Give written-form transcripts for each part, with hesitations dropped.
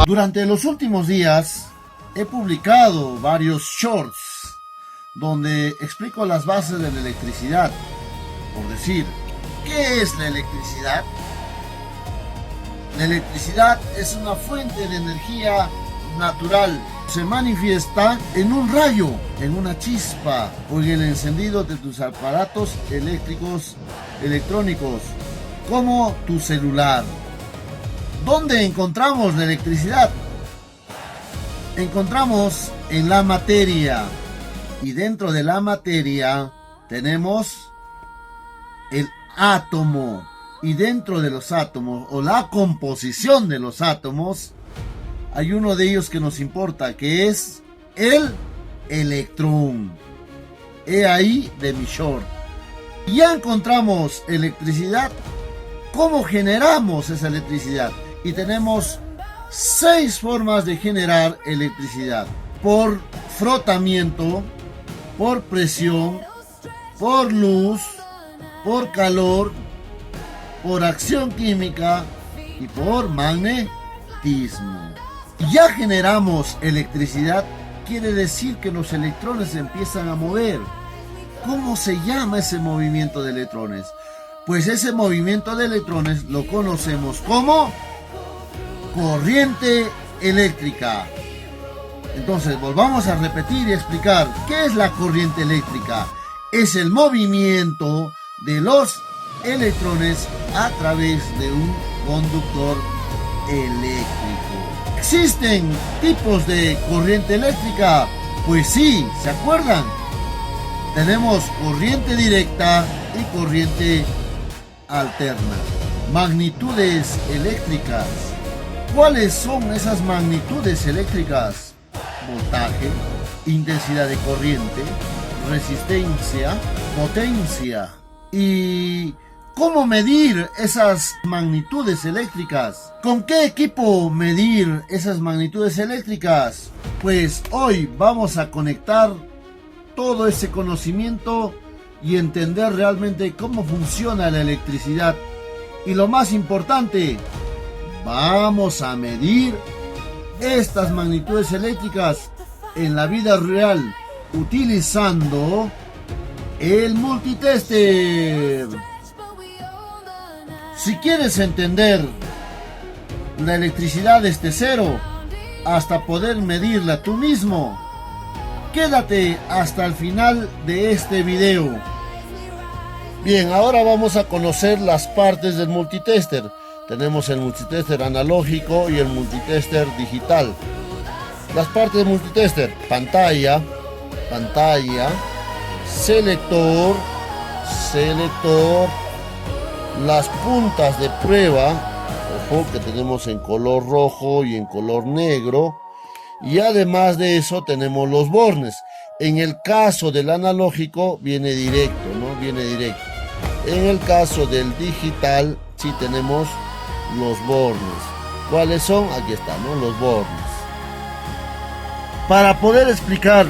Durante los últimos días he publicado varios shorts donde explico las bases de la electricidad. Por decir, ¿qué es la electricidad? La electricidad es una fuente de energía natural. Se manifiesta en un rayo, en una chispa o en el encendido de tus aparatos electrónicos, como tu celular. ¿Dónde encontramos la electricidad? Encontramos en la materia, y dentro de la materia tenemos el átomo, y dentro de los átomos o la composición de los átomos hay uno de ellos que nos importa, que es el electrón. He ahí de mi short. Ya encontramos electricidad. ¿Cómo generamos esa electricidad? Y tenemos 6 formas de generar electricidad: por frotamiento, por presión, por luz, por calor, por acción química y por magnetismo. Ya generamos electricidad, quiere decir que los electrones se empiezan a mover. ¿Cómo se llama ese movimiento de electrones? Pues ese movimiento de electrones lo conocemos como corriente eléctrica. Entonces volvamos a repetir y explicar qué es la corriente eléctrica. Es el movimiento de los electrones a través de un conductor eléctrico. ¿Existen tipos de corriente eléctrica? Pues sí, ¿se acuerdan? Tenemos corriente directa y corriente alterna. Magnitudes eléctricas. ¿Cuáles son esas magnitudes eléctricas? Voltaje, intensidad de corriente, resistencia, potencia. ¿Y cómo medir esas magnitudes eléctricas? ¿Con qué equipo medir esas magnitudes eléctricas? Pues hoy vamos a conectar todo ese conocimiento y entender realmente cómo funciona la electricidad. Y lo más importante, vamos a medir estas magnitudes eléctricas en la vida real utilizando el multitester. Si quieres entender la electricidad desde cero hasta poder medirla tú mismo, quédate hasta el final de este video. Bien, ahora vamos a conocer las partes del multitester. Tenemos el multitester analógico y el multitester digital. Las partes del multitester: pantalla, selector, las puntas de prueba, ojo, que tenemos en color rojo y en color negro, y además de eso tenemos los bornes. En el caso del analógico viene directo, ¿no? Viene directo. En el caso del digital sí tenemos los bornes. ¿Cuáles son? Aquí están, ¿no? Los bornes. Para poder explicar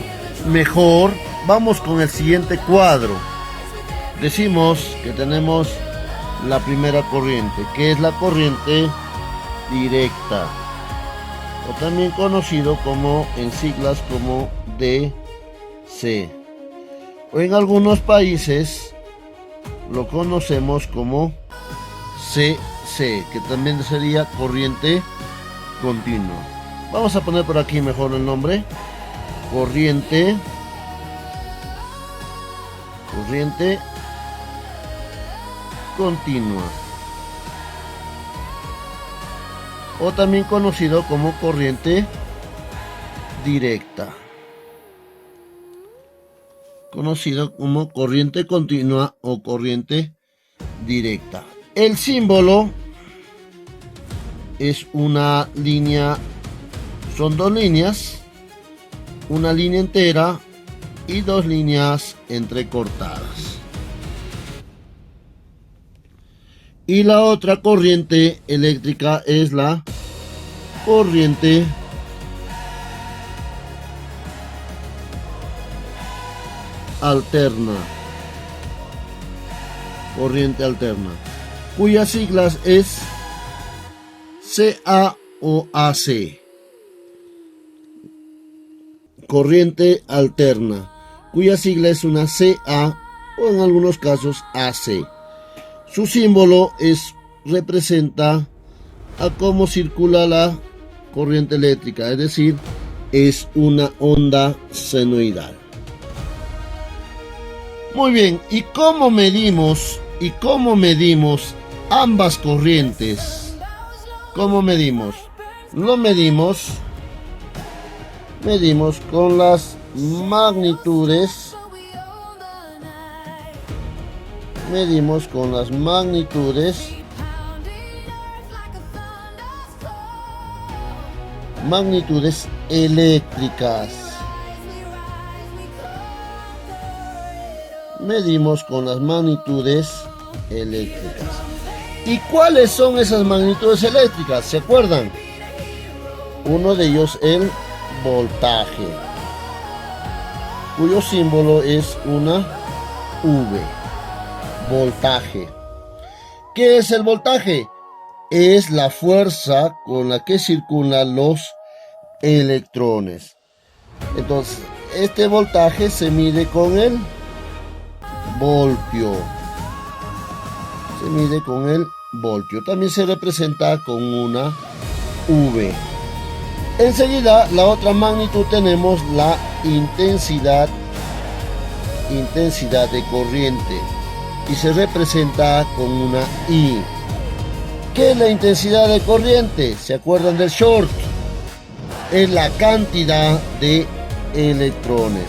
mejor, vamos con el siguiente cuadro. Decimos que tenemos la primera corriente, que es la corriente directa, o también conocido como en siglas como DC, o en algunos países lo conocemos como CC, que también sería corriente continua. Vamos a poner por aquí mejor el nombre: corriente continua, o también conocido como corriente directa, conocido como corriente continua o corriente directa. El símbolo es una línea, son 2 líneas, una línea entera y 2 líneas entrecortadas. Y la otra corriente eléctrica es la corriente alterna, cuyas siglas es CA o AC. corriente alterna, cuya sigla es una CA o en algunos casos AC. Su símbolo representa a cómo circula la corriente eléctrica, es decir, es una onda senoidal. Muy bien, ¿y cómo medimos ambas corrientes? ¿Cómo medimos? Lo medimos con las magnitudes. Medimos con las magnitudes eléctricas. Medimos con las magnitudes eléctricas. ¿Y cuáles son esas magnitudes eléctricas? ¿Se acuerdan? Uno de ellos, el voltaje, cuyo símbolo es una V. Voltaje. ¿Qué es el voltaje? Es la fuerza con la que circulan los electrones. Entonces, este voltaje se mide con el voltio. También se representa con una V. Enseguida, la otra magnitud tenemos la intensidad de corriente, y se representa con una I. ¿Qué es la intensidad de corriente? ¿Se acuerdan del short? Es la cantidad de electrones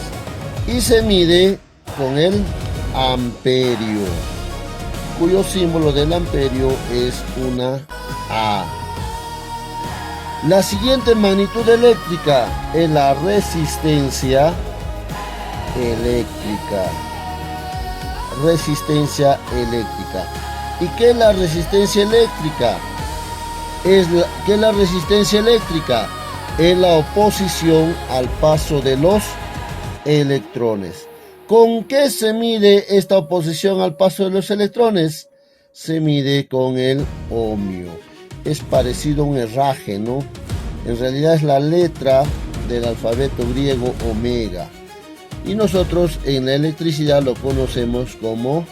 y se mide con el amperio, cuyo símbolo del amperio es una A. La siguiente magnitud eléctrica es la resistencia eléctrica. ¿Y qué es la resistencia eléctrica? Es la oposición al paso de los electrones. ¿Con qué se mide esta oposición al paso de los electrones? Se mide con el ohmio. Es parecido a un herraje, ¿no? En realidad es la letra del alfabeto griego omega. Y nosotros en la electricidad lo conocemos como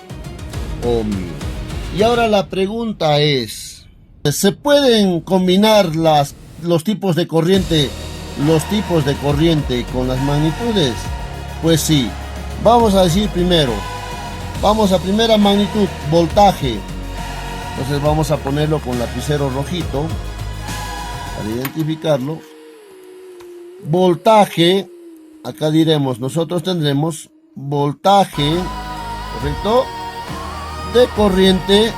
ohmio. Y ahora la pregunta es, ¿se pueden combinar los tipos de corriente con las magnitudes? Pues sí. Vamos a decir primero, primera magnitud, voltaje. Entonces vamos a ponerlo con lapicero rojito para identificarlo. Voltaje, acá nosotros tendremos voltaje, ¿correcto?, de corriente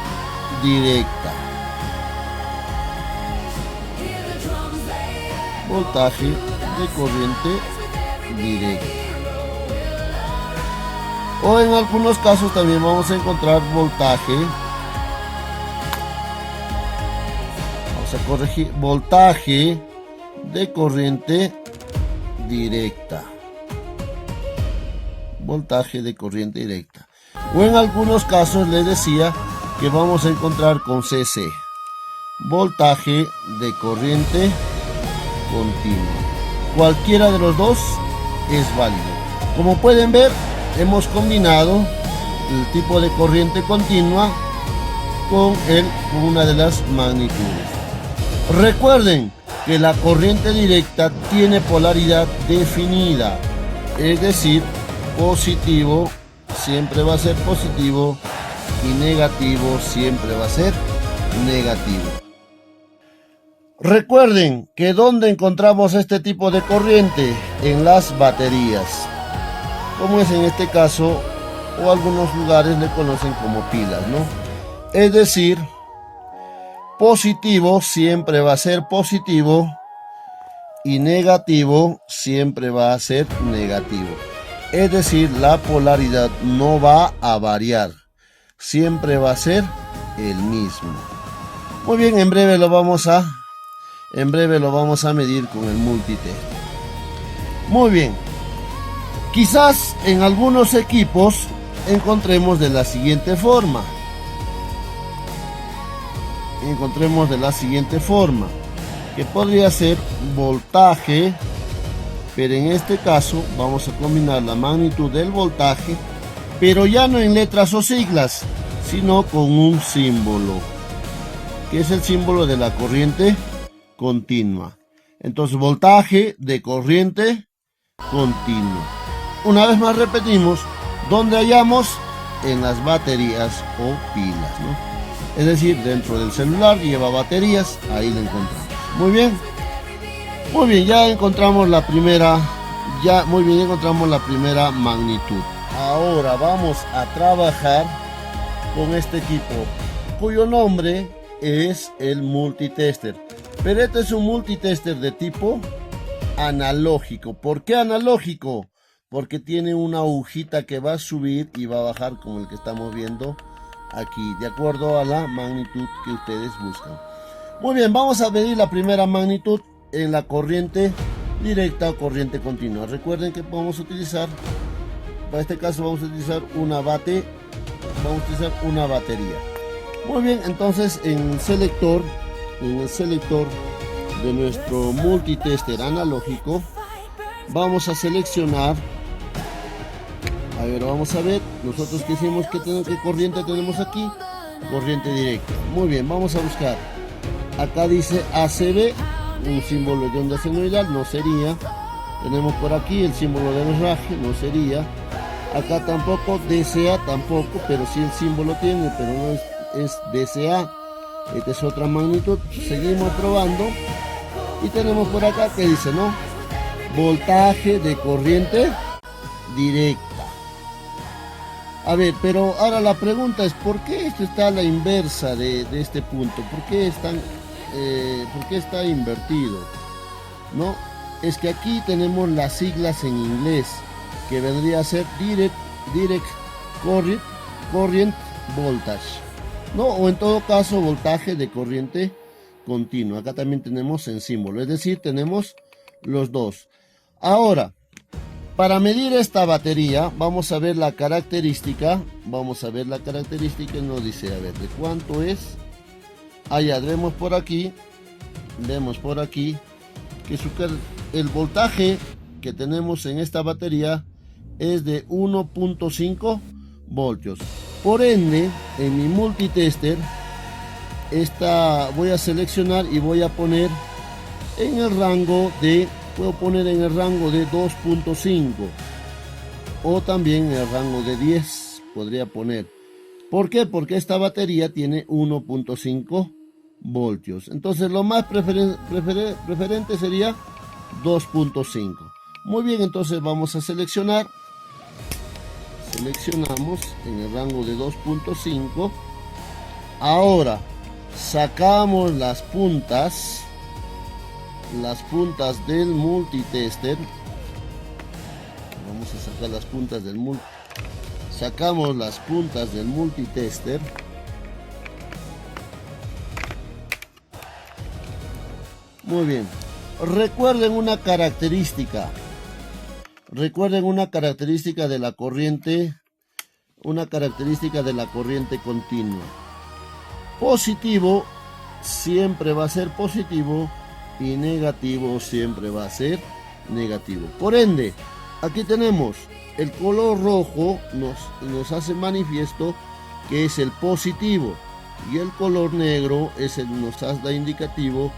directa. Voltaje de corriente directa. O en algunos casos también vamos a encontrar voltaje. Vamos a corregir, voltaje de corriente directa. Voltaje de corriente directa. O en algunos casos les decía que vamos a encontrar con CC, voltaje de corriente continua. Cualquiera de los dos es válido. Como pueden ver, hemos combinado el tipo de corriente continua con una de las magnitudes. Recuerden que la corriente directa tiene polaridad definida, es decir, positivo siempre va a ser positivo y negativo siempre va a ser negativo. Recuerden que ¿dónde encontramos este tipo de corriente? En las baterías, como es en este caso, o algunos lugares le conocen como pilas, ¿no? Es decir, positivo siempre va a ser positivo y negativo siempre va a ser negativo. Es decir, la polaridad no va a variar, siempre va a ser el mismo. Muy bien, en breve lo vamos a medir con el multitest. Muy bien. Quizás en algunos equipos encontremos de la siguiente forma. Que podría ser voltaje, P pero en este caso vamos a combinar la magnitud del voltaje, pero ya no en letras o siglas, sino con un símbolo, que es el símbolo de la corriente continua. Entonces, voltaje de corriente continua. Una vez más repetimos, ¿dónde hallamos? En las baterías o pilas, ¿no? Es decir, dentro del celular lleva baterías, ahí lo encontramos. Muy bien, ya encontramos la primera, ya encontramos la primera magnitud. Ahora vamos a trabajar con este equipo, cuyo nombre es el multitester. Pero este es un multitester de tipo analógico. ¿Por qué analógico? Porque tiene una agujita que va a subir y va a bajar, como el que estamos viendo aquí, de acuerdo a la magnitud que ustedes buscan. Muy bien, vamos a medir la primera magnitud en la corriente directa o corriente continua. Recuerden que vamos a utilizar, para este caso vamos a utilizar una batería. Muy bien, entonces en el selector de nuestro multitester analógico vamos a seleccionar, a ver, vamos a ver, nosotros que hicimos, ¿qué corriente tenemos aquí? Corriente directa. Muy bien, vamos a buscar, acá dice ACB, un símbolo de onda senoidal, no sería. Tenemos por aquí el símbolo de herraje, no sería. Acá tampoco, DCA tampoco, pero sí el símbolo tiene, pero no es DCA. Esta es otra magnitud. Seguimos probando y tenemos por acá que dice, ¿no? Voltaje de corriente directa. A ver, pero ahora la pregunta es, ¿por qué esto está a la inversa de este punto? ¿Por qué está invertido? ¿No? Es que aquí tenemos las siglas en inglés, que vendría a ser Direct Current Voltage, ¿no? O en todo caso, voltaje de corriente continua. Acá también tenemos en símbolo, es decir, tenemos los dos. Ahora, para medir esta batería, vamos a ver la característica. Nos dice, a ver, ¿de cuánto es? Allá, vemos por aquí que el voltaje que tenemos en esta batería es de 1.5 voltios. Por ende, en mi multitester, voy a seleccionar y voy a poner en el rango de, puedo poner en el rango de 2.5 o también en el rango de 10 podría poner. ¿Por qué? Porque esta batería tiene 1.5 voltios. Entonces lo más preferente sería 2.5. Muy bien, entonces vamos a seleccionar. Seleccionamos en el rango de 2.5. Ahora sacamos las puntas del multitester. Vamos a sacar las puntas del sacamos las puntas del multitester. Muy bien. Recuerden una característica de la corriente, continua. Positivo siempre va a ser positivo y negativo siempre va a ser negativo. Por ende, aquí tenemos el color rojo, nos hace manifiesto que es el positivo, y el color negro nos da indicativo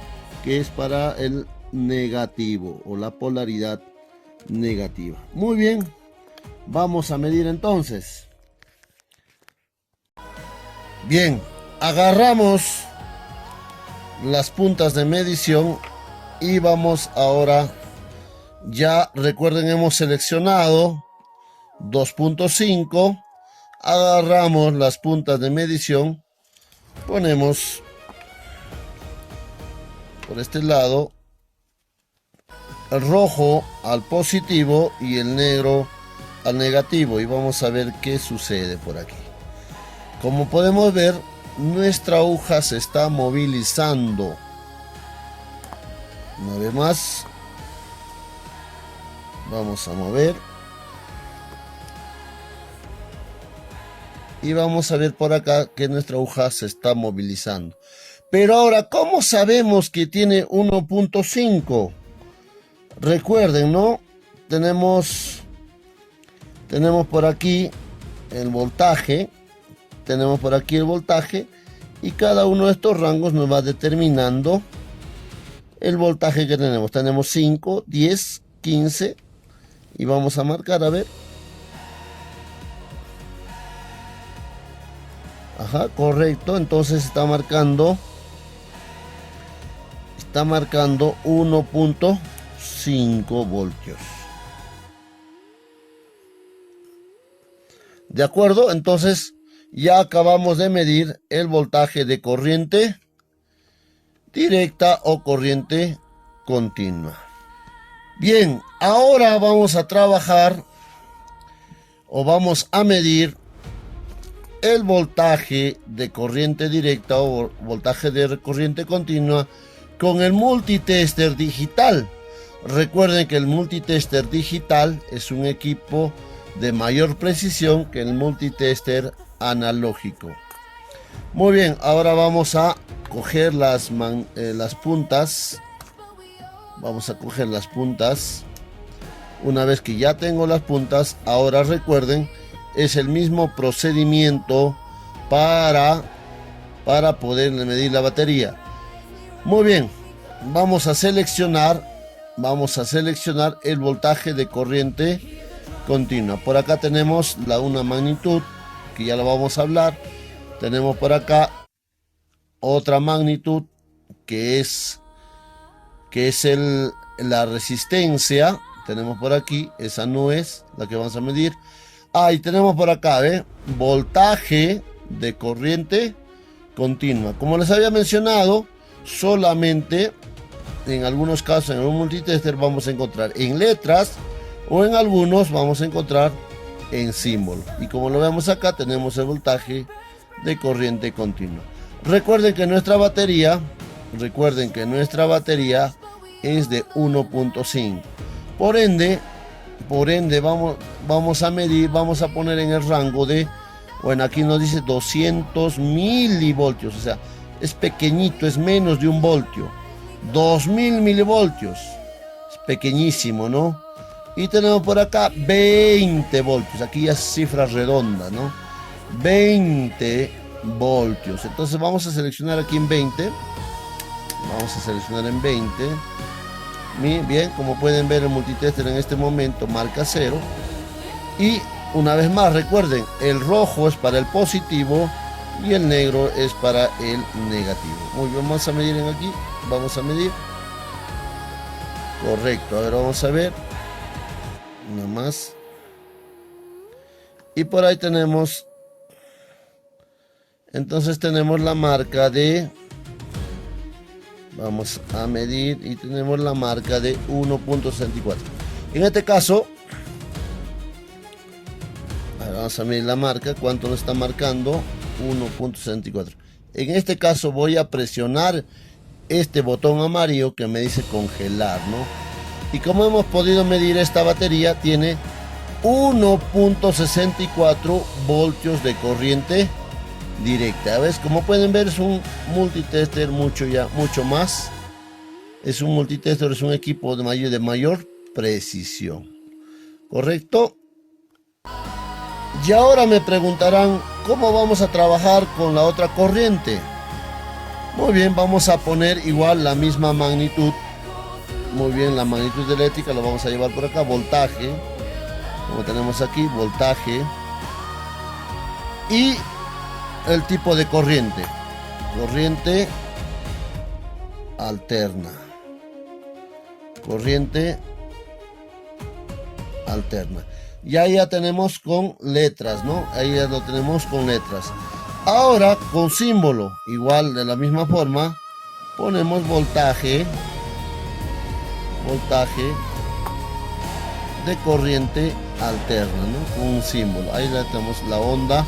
que es para el negativo o la polaridad negativa. Muy bien, vamos a medir entonces. Bien, agarramos las puntas de medición y vamos ahora, ya recuerden, hemos seleccionado 2.5, agarramos las puntas de medición, ponemos por este lado el rojo al positivo y el negro al negativo, y vamos a ver qué sucede por aquí. Como podemos ver, nuestra aguja se está movilizando. Una vez más, vamos a mover y vamos a ver por acá que nuestra aguja se está movilizando. Pero ahora, ¿cómo sabemos que tiene 1.5? Recuerden, ¿no? tenemos por aquí el voltaje. Tenemos por aquí el voltaje. Y cada uno de estos rangos nos va determinando el voltaje que tenemos. Tenemos 5, 10, 15. Y vamos a marcar, a ver. Ajá, correcto. Entonces está marcando 1.5 voltios. De acuerdo, entonces ya acabamos de medir el voltaje de corriente directa o corriente continua. Bien, ahora vamos a trabajar o vamos a medir el voltaje de corriente directa o voltaje de corriente continua con el multitester digital. Recuerden que el multitester digital es un equipo de mayor precisión que el multitester analógico. Muy bien, ahora vamos a coger las puntas. Vamos a coger las puntas. Una vez que ya tengo las puntas, ahora recuerden, es el mismo procedimiento para poder medir la batería. Muy bien, vamos a seleccionar el voltaje de corriente continua. Por acá tenemos una magnitud que ya la vamos a hablar. Tenemos por acá otra magnitud que es la resistencia. Tenemos por aquí, esa no es la que vamos a medir. Y tenemos por acá, voltaje de corriente continua. Como les había mencionado, solamente en algunos casos, en un multitester vamos a encontrar en letras o en algunos vamos a encontrar en símbolo. Y como lo vemos acá, tenemos el voltaje de corriente continua. Recuerden que nuestra batería es de 1.5. Por ende vamos a medir, vamos a poner en el rango de, bueno, aquí nos dice 200 milivoltios, o sea, es pequeñito, es menos de un voltio. 2000 milivoltios, es pequeñísimo, ¿no? Y tenemos por acá 20 voltios, aquí ya es cifra redonda, ¿no? 20 voltios. Entonces vamos a seleccionar aquí en 20. Vamos a seleccionar en 20. Bien, como pueden ver, el multitester en este momento marca 0. Y una vez más, recuerden, el rojo es para el positivo y el negro es para el negativo. Muy bien, vamos a medir en aquí. Vamos a medir. Correcto, a ver, vamos a ver. Nada más. Y por ahí tenemos. Entonces tenemos la marca de. Vamos a medir y tenemos la marca de 1.64. En este caso, vamos a medir la marca. ¿Cuánto nos está marcando? 1.64. En este caso voy a presionar este botón amarillo que me dice congelar, ¿no? Y como hemos podido medir, esta batería tiene 1.64 voltios de corriente directa. ¿Ves? Como pueden ver, es un multitester mucho más. Es un multitester, es un equipo de mayor precisión. ¿Correcto? Y ahora me preguntarán, ¿cómo vamos a trabajar con la otra corriente? Muy bien, vamos a poner igual la misma magnitud. Muy bien, la magnitud eléctrica lo vamos a llevar por acá. Voltaje, como tenemos aquí, voltaje. Y el tipo de corriente. Corriente alterna. Corriente alterna. Y ahí ya tenemos con letras, ¿no? Ahí ya lo tenemos con letras. Ahora con símbolo, igual de la misma forma, ponemos voltaje de corriente alterna, ¿no? Con un símbolo. Ahí ya tenemos la onda.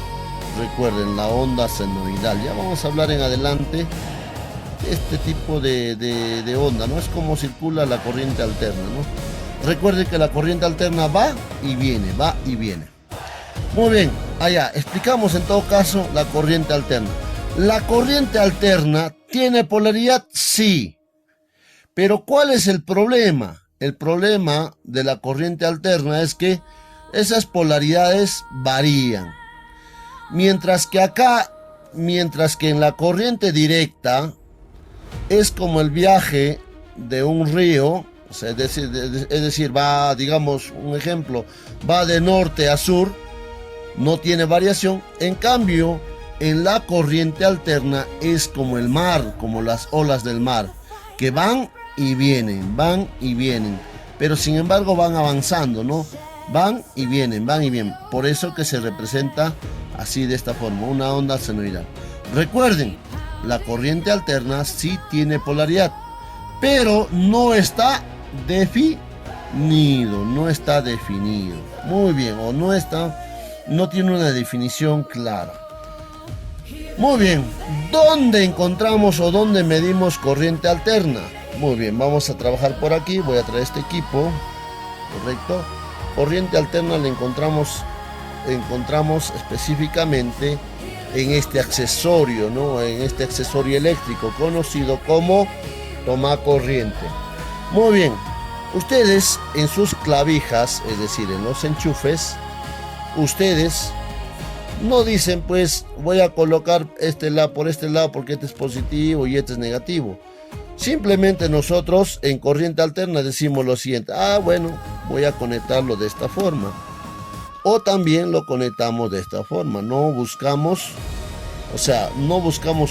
Recuerden, la onda senoidal. Ya vamos a hablar en adelante de este tipo de onda, ¿no? Es como circula la corriente alterna, ¿no? Recuerden que la corriente alterna va y viene, va y viene. Muy bien, allá explicamos en todo caso la corriente alterna. La corriente alterna tiene polaridad, sí. Pero ¿cuál es el problema? el problema de la corriente alterna es que esas polaridades varían. Mientras que en la corriente directa es como el viaje de un río, o sea, es decir, va, digamos, un ejemplo, va de norte a sur, no tiene variación. En cambio, en la corriente alterna es como el mar, como las olas del mar, que van y vienen, pero sin embargo van avanzando, ¿no? Van y vienen. Por eso que se representa así, de esta forma, una onda senoidal. Recuerden, la corriente alterna sí tiene polaridad, pero no está definido. Muy bien, o no tiene una definición clara. Muy bien, ¿dónde encontramos o dónde medimos corriente alterna? Muy bien, vamos a trabajar por aquí. Voy a traer este equipo, correcto. Corriente alterna la encontramos específicamente en este accesorio, ¿no? En este accesorio eléctrico conocido como tomacorriente. Muy bien, ustedes en sus clavijas, es decir, en los enchufes, ustedes no dicen, pues voy a colocar este lado por este lado porque este es positivo y este es negativo. Simplemente nosotros en corriente alterna decimos lo siguiente: bueno, voy a conectarlo de esta forma, o también lo conectamos de esta forma. No buscamos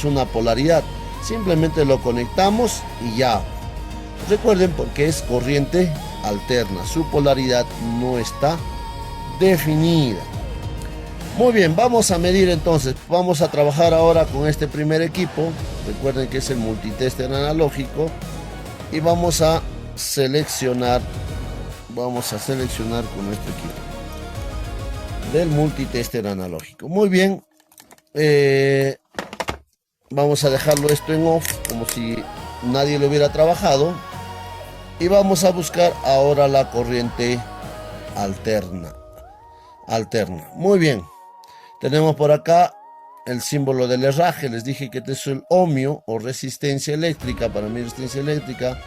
una polaridad, simplemente lo conectamos y ya. Recuerden, porque es corriente alterna, su polaridad no está definida. Muy bien, vamos a medir entonces. Vamos a trabajar ahora con este primer equipo. Recuerden que es el multitester analógico. Y vamos a seleccionar con este equipo del multitester analógico. Muy bien. Vamos a dejarlo esto en off, como si nadie lo hubiera trabajado. Y vamos a buscar ahora la corriente alterna. Muy bien. Tenemos por acá el símbolo del herraje. Les dije que este es el ohmio o resistencia eléctrica. Para medir resistencia eléctrica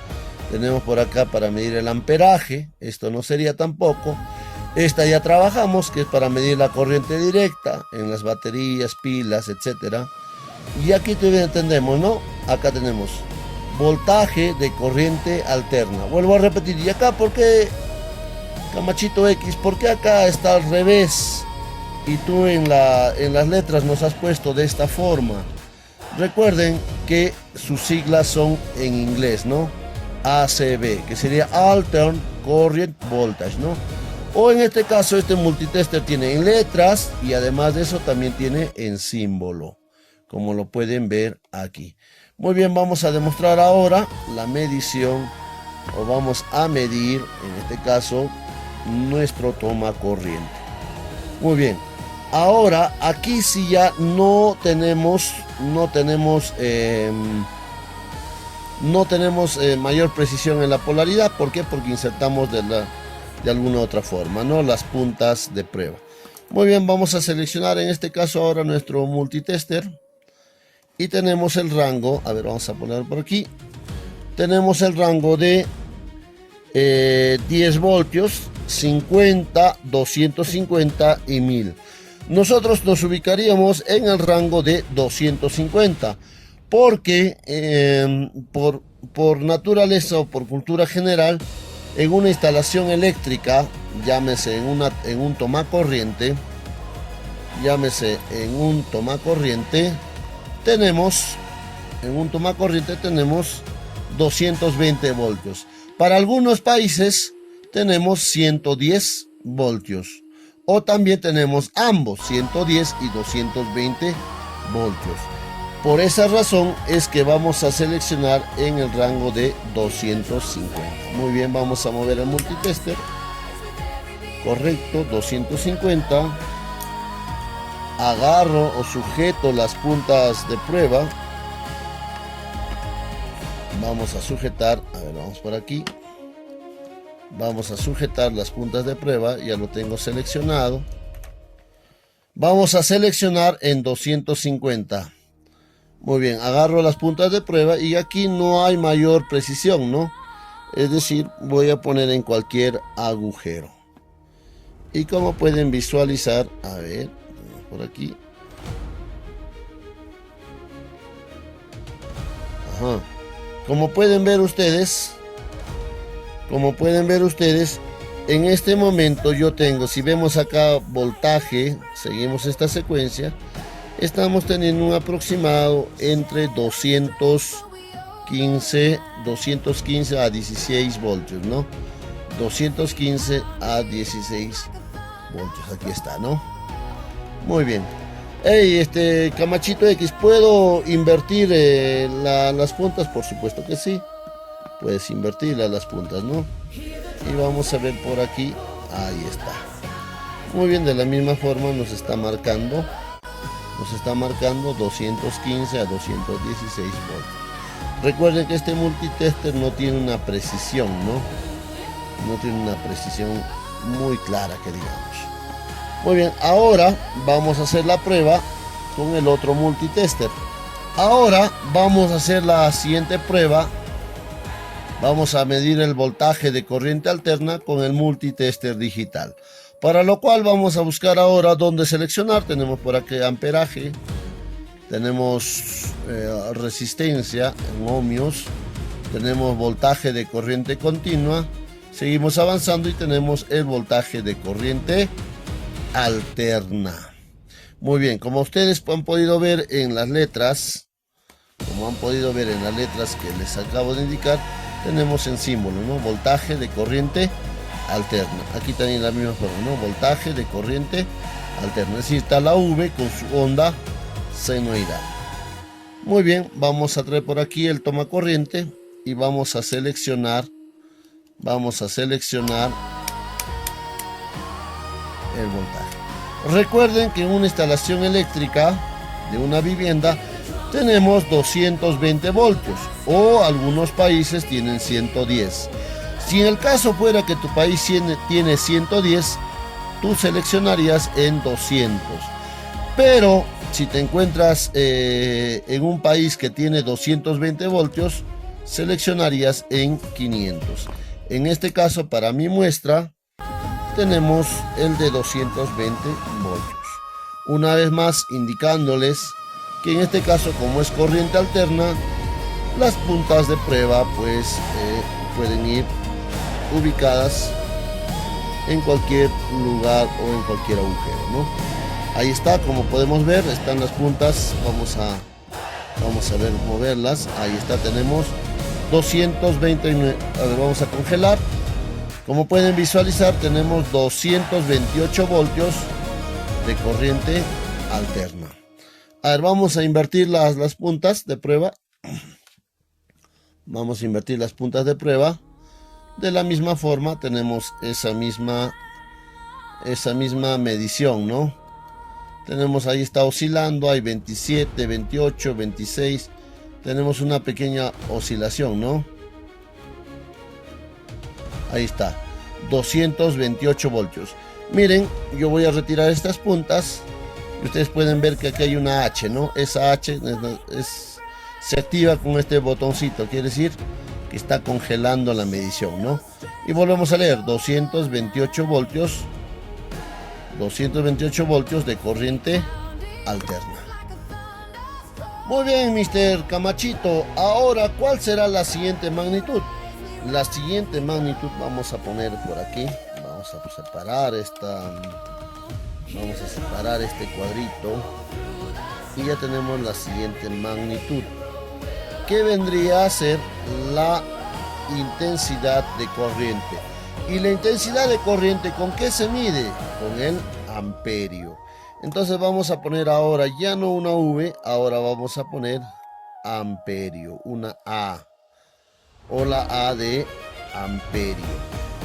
tenemos por acá para medir el amperaje. Esto no sería tampoco. Esta ya trabajamos, que es para medir la corriente directa en las baterías, pilas, etcétera. Y aquí también entendemos, ¿no? Acá tenemos voltaje de corriente alterna. Vuelvo a repetir. ¿Y acá por qué, Camachito X? ¿Por qué acá está al revés? Y tú en las letras nos has puesto de esta forma. Recuerden que sus siglas son en inglés, ¿no? ACV, que sería Alternate Current Voltage, ¿no? O en este caso, este multitester tiene en letras y además de eso también tiene en símbolo, como lo pueden ver aquí. Muy bien, vamos a demostrar ahora la medición, o vamos a medir, en este caso, nuestro toma corriente. Muy bien. Ahora, aquí sí ya no tenemos mayor precisión en la polaridad. ¿Por qué? Porque insertamos de alguna otra forma, ¿no? Las puntas de prueba. Muy bien, vamos a seleccionar en este caso ahora nuestro multitester. Y tenemos el rango, a ver, vamos a poner por aquí. Tenemos el rango de 10 voltios, 50, 250 y 1000. Nosotros nos ubicaríamos en el rango de 250 porque por naturaleza o por cultura general, en una instalación eléctrica, llámese en un tomacorriente, tenemos 220 voltios. Para algunos países tenemos 110 voltios. O también tenemos ambos, 110 y 220 voltios. Por esa razón es que vamos a seleccionar en el rango de 250. Muy bien, vamos a mover el multitester. Correcto, 250. Agarro o sujeto las puntas de prueba. Vamos a sujetar, a ver, vamos por aquí. Vamos a sujetar las puntas de prueba, ya lo tengo seleccionado. Vamos a seleccionar en 250. Muy bien, agarro las puntas de prueba y aquí no hay mayor precisión, ¿no? Es decir, voy a poner en cualquier agujero. Y como pueden visualizar, a ver, por aquí. Ajá. Como pueden ver ustedes, en este momento yo tengo, si vemos acá voltaje, seguimos esta secuencia, estamos teniendo un aproximado entre 215 a 16 voltios, ¿no? 215 a 16 voltios, aquí está, ¿no? Muy bien. Hey, Camachito X, ¿puedo invertir las puntas? Por supuesto que sí. Puedes invertir las puntas, ¿no? Y vamos a ver por aquí. Ahí está. Muy bien, de la misma forma nos está marcando 215 a 216 voltios. Recuerden que este multitester no tiene una precisión, ¿no? No tiene una precisión muy clara, que digamos. Muy bien, ahora vamos a hacer la prueba con el otro multitester. Ahora vamos a hacer la siguiente prueba. Vamos a medir el voltaje de corriente alterna con el multitester digital. Para lo cual vamos a buscar ahora dónde seleccionar. Tenemos por aquí amperaje. Tenemos resistencia en ohmios. Tenemos voltaje de corriente continua. Seguimos avanzando y tenemos el voltaje de corriente alterna. Muy bien, como ustedes han podido ver en las letras, que les acabo de indicar, tenemos en símbolo, ¿no? Voltaje de corriente alterna. Aquí también la misma forma, ¿no? Voltaje de corriente alterna. Es decir, está la V con su onda senoidal. Muy bien, vamos a traer por aquí el toma corriente y vamos a seleccionar el voltaje. Recuerden que en una instalación eléctrica de una vivienda tenemos 220 voltios o algunos países tienen 110. Si en el caso fuera que tu país tiene 110, tú seleccionarías en 200. Pero si te encuentras en un país que tiene 220 voltios, seleccionarías en 500. En este caso, para mi muestra, tenemos el de 220 voltios. Una vez más, indicándoles que en este caso, como es corriente alterna, las puntas de prueba pues pueden ir ubicadas en cualquier lugar o en cualquier agujero, ¿no? Ahí está, como podemos ver, están las puntas. Vamos a ver moverlas. Ahí está, tenemos 229. A ver, vamos a congelar. Como pueden visualizar, tenemos 228 voltios de corriente alterna. A ver, vamos a invertir las puntas de prueba. Vamos a invertir las puntas de prueba. De la misma forma tenemos esa misma medición, ¿no? Tenemos, ahí está oscilando, hay 27, 28, 26. Tenemos una pequeña oscilación, ¿no? Ahí está, 228 voltios. Miren, yo voy a retirar estas puntas. Y ustedes pueden ver que aquí hay una H, ¿no? Esa H se activa con este botoncito. Quiere decir que está congelando la medición, ¿no? Y volvemos a leer, 228 voltios. 228 voltios de corriente alterna. Muy bien, Mr. Camachito. Ahora, ¿cuál será la siguiente magnitud? La siguiente magnitud vamos a poner por aquí. Vamos a separar este cuadrito. Y ya tenemos la siguiente magnitud, que vendría a ser la intensidad de corriente. Y la intensidad de corriente, ¿con qué se mide? Con el amperio. Entonces vamos a poner ahora ya no una V, ahora vamos a poner amperio, una A, o la A de amperio.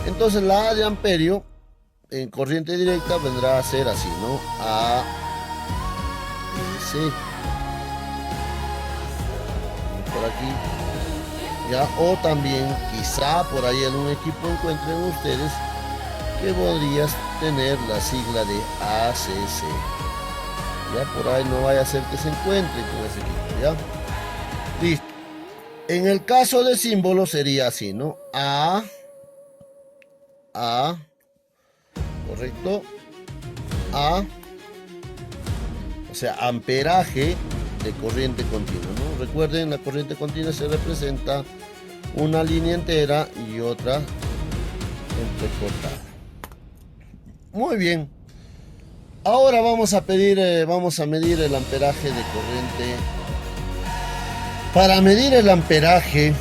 Entonces la A de amperio en corriente directa vendrá a ser así, ¿no? A, S, por aquí. Ya, o también quizá por ahí en un equipo encuentren ustedes que podrías tener la sigla de ACC. Ya por ahí no vaya a ser que se encuentren con ese equipo, ¿ya? Listo. En el caso de símbolo sería así, ¿no? A, correcto, A, o sea, amperaje de corriente continua, ¿no? Recuerden, la corriente continua se representa una línea entera y otra entrecortada. Muy bien. Ahora vamos a medir el amperaje de corriente. Para medir el amperaje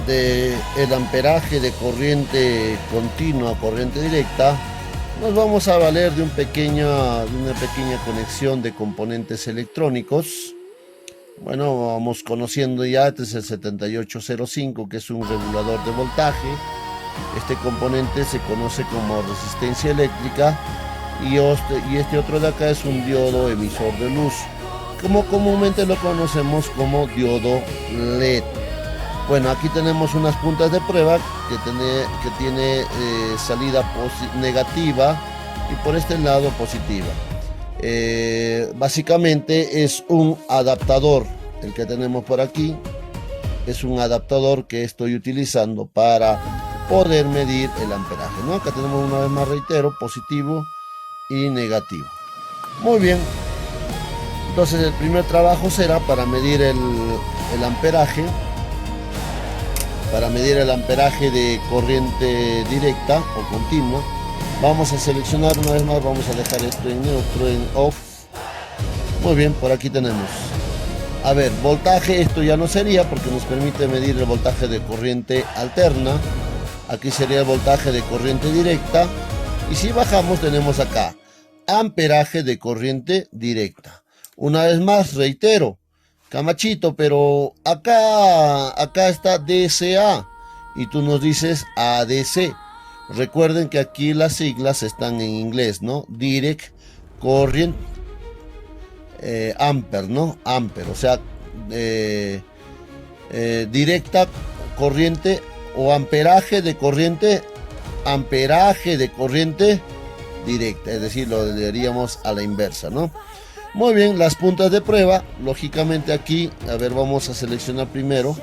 de corriente continua, corriente directa, nos vamos a valer de una pequeña conexión de componentes electrónicos. Bueno, vamos conociendo ya, este es el 7805, que es un regulador de voltaje. Este componente se conoce como resistencia eléctrica y este otro de acá es un diodo emisor de luz, como comúnmente lo conocemos como diodo LED. Bueno, aquí tenemos unas puntas de prueba que tiene salida negativa y por este lado positiva. Básicamente es un adaptador, el que tenemos por aquí es un adaptador que estoy utilizando para poder medir el amperaje, ¿no? Acá tenemos, una vez más reitero, positivo y negativo. Muy bien, entonces el primer trabajo será para medir el amperaje. Para medir el amperaje de corriente directa o continua, vamos a seleccionar una vez más, vamos a dejar esto en neutro, en off. Muy bien, por aquí tenemos. A ver, voltaje, esto ya no sería porque nos permite medir el voltaje de corriente alterna. Aquí sería el voltaje de corriente directa. Y si bajamos tenemos acá, amperaje de corriente directa. Una vez más, reitero, Camachito, pero acá está DCA y tú nos dices ADC. Recuerden que aquí las siglas están en inglés, ¿no? Direct Current Ampere, ¿no? Ampere, o sea, directa corriente o amperaje de corriente directa, es decir, lo leeríamos a la inversa, ¿no? Muy bien, las puntas de prueba, lógicamente aquí, a ver, vamos a seleccionar primero.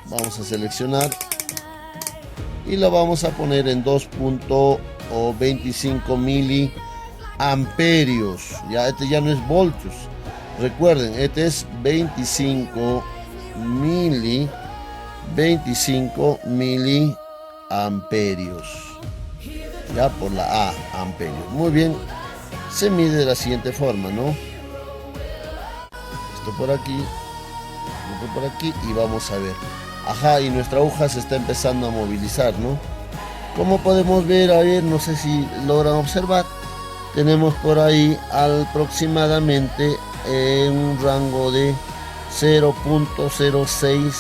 Vamos a seleccionar y lo vamos a poner en 2.25 miliamperios. Ya, este ya no es voltios. Recuerden, este es 25 miliamperios. Ya por la A, amperios. Muy bien. Se mide de la siguiente forma, ¿no? Esto por aquí y vamos a ver. Ajá, y nuestra aguja se está empezando a movilizar, ¿no? Como podemos ver, a ver, no sé si logran observar, tenemos por ahí aproximadamente un rango de 0.06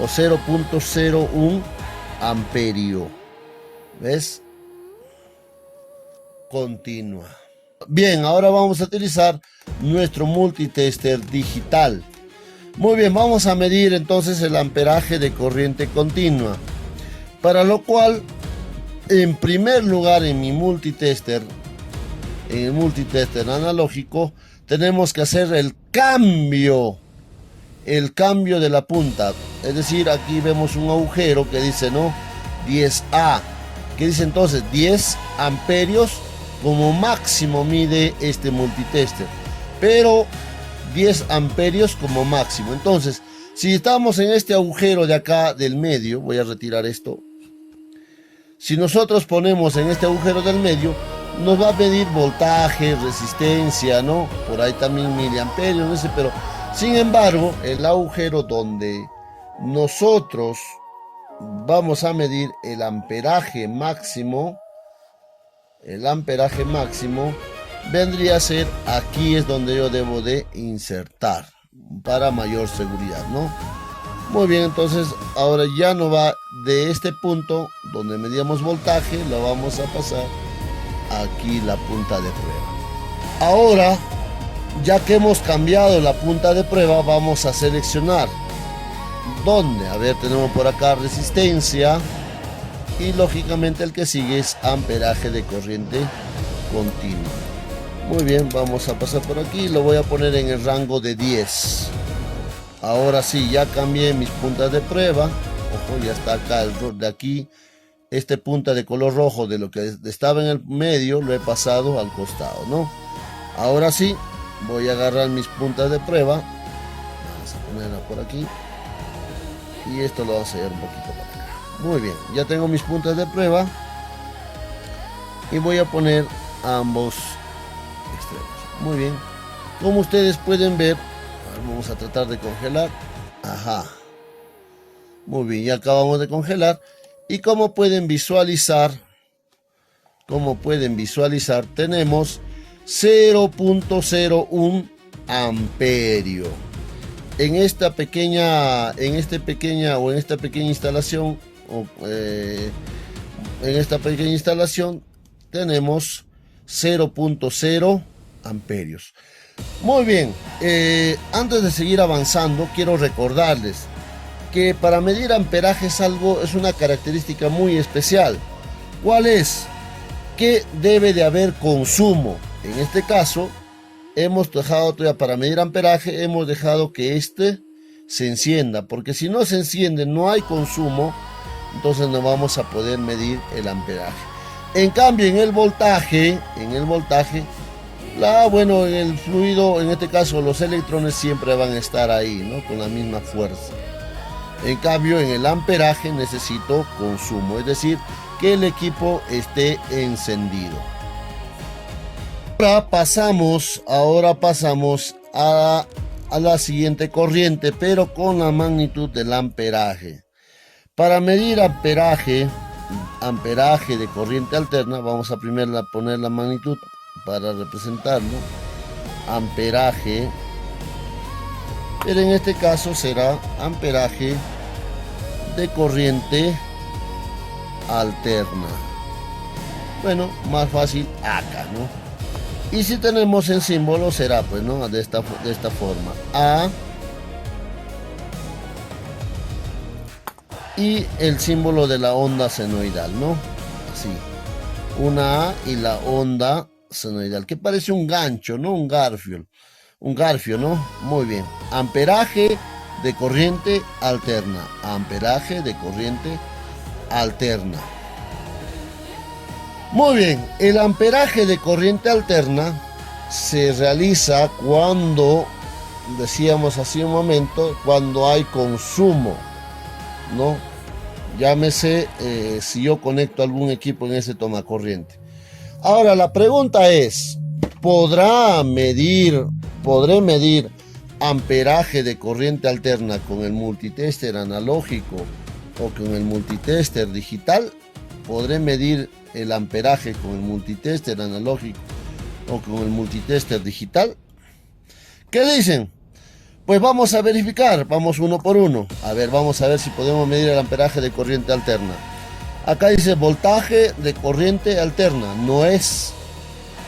o 0.01 amperio. ¿Ves? Continua. Bien, ahora vamos a utilizar nuestro multitester digital. Muy bien, vamos a medir entonces el amperaje de corriente continua, para lo cual, en primer lugar, en el multitester analógico, tenemos que hacer el cambio de la punta. Es decir, aquí vemos un agujero que dice, ¿no? 10A, que dice entonces 10 amperios como máximo mide este multitester, pero 10 amperios como máximo. Entonces, si estamos en este agujero de acá del medio, voy a retirar esto. Si nosotros ponemos en este agujero del medio, nos va a medir voltaje, resistencia, ¿no? Por ahí también miliamperios, no sé, pero sin embargo, el agujero donde nosotros vamos a medir el amperaje máximo, vendría a ser, aquí es donde yo debo de insertar para mayor seguridad, ¿no? Muy bien, entonces ahora ya no va de este punto donde medíamos voltaje, lo vamos a pasar aquí la punta de prueba. Ahora, ya que hemos cambiado la punta de prueba, vamos a seleccionar ¿dónde? A ver, tenemos por acá resistencia y lógicamente el que sigue es amperaje de corriente continua. Muy bien, vamos a pasar por aquí, lo voy a poner en el rango de 10. Ahora sí, ya cambié mis puntas de prueba. Ojo, ya está acá el de aquí. Este punta de color rojo de lo que estaba en el medio lo he pasado al costado, ¿no? Ahora sí, voy a agarrar mis puntas de prueba. Vamos a ponerla por aquí. Y esto lo vamos a hacer un poquito para acá. Muy bien, ya tengo mis puntas de prueba. Y voy a poner ambos extremos. Muy bien. Como ustedes pueden ver, vamos a tratar de congelar. Ajá. Muy bien, ya acabamos de congelar. Y como pueden visualizar, tenemos 0.01 amperio. En esta pequeña instalación, tenemos 0.0 amperios. Muy bien, antes de seguir avanzando, quiero recordarles que para medir amperaje es una característica muy especial. ¿Cuál es? Que debe de haber consumo. En este caso, hemos dejado todavía para medir amperaje, hemos dejado que este se encienda, porque si no se enciende, no hay consumo, entonces no vamos a poder medir el amperaje. En cambio, en el voltaje, en el fluido, en este caso los electrones siempre van a estar ahí, ¿no? Con la misma fuerza. En cambio, en el amperaje necesito consumo, es decir, que el equipo esté encendido. Ahora pasamos a la siguiente corriente, pero con la magnitud del amperaje. Para medir amperaje de corriente alterna, vamos a primero poner la magnitud para representarlo. Amperaje, pero en este caso será amperaje de corriente alterna. Bueno, más fácil acá, ¿no? Y si tenemos el símbolo será pues, ¿no? De esta forma. A. Y el símbolo de la onda senoidal, ¿no? Así. Una A y la onda senoidal, que parece un gancho, ¿no? Un garfio, ¿no? Muy bien. Amperaje de corriente alterna. Amperaje de corriente alterna. Muy bien, el amperaje de corriente alterna se realiza cuando, decíamos hace un momento, cuando hay consumo, ¿no? Llámese si yo conecto algún equipo en ese tomacorriente. Ahora la pregunta es, ¿podré medir amperaje de corriente alterna con el multitester analógico o con el multitester digital? ¿Podré medir el amperaje con el multitester analógico o con el multitester digital? ¿Qué dicen? Pues vamos a verificar, vamos uno por uno. A ver, vamos a ver si podemos medir el amperaje de corriente alterna. Acá dice voltaje de corriente alterna, no es.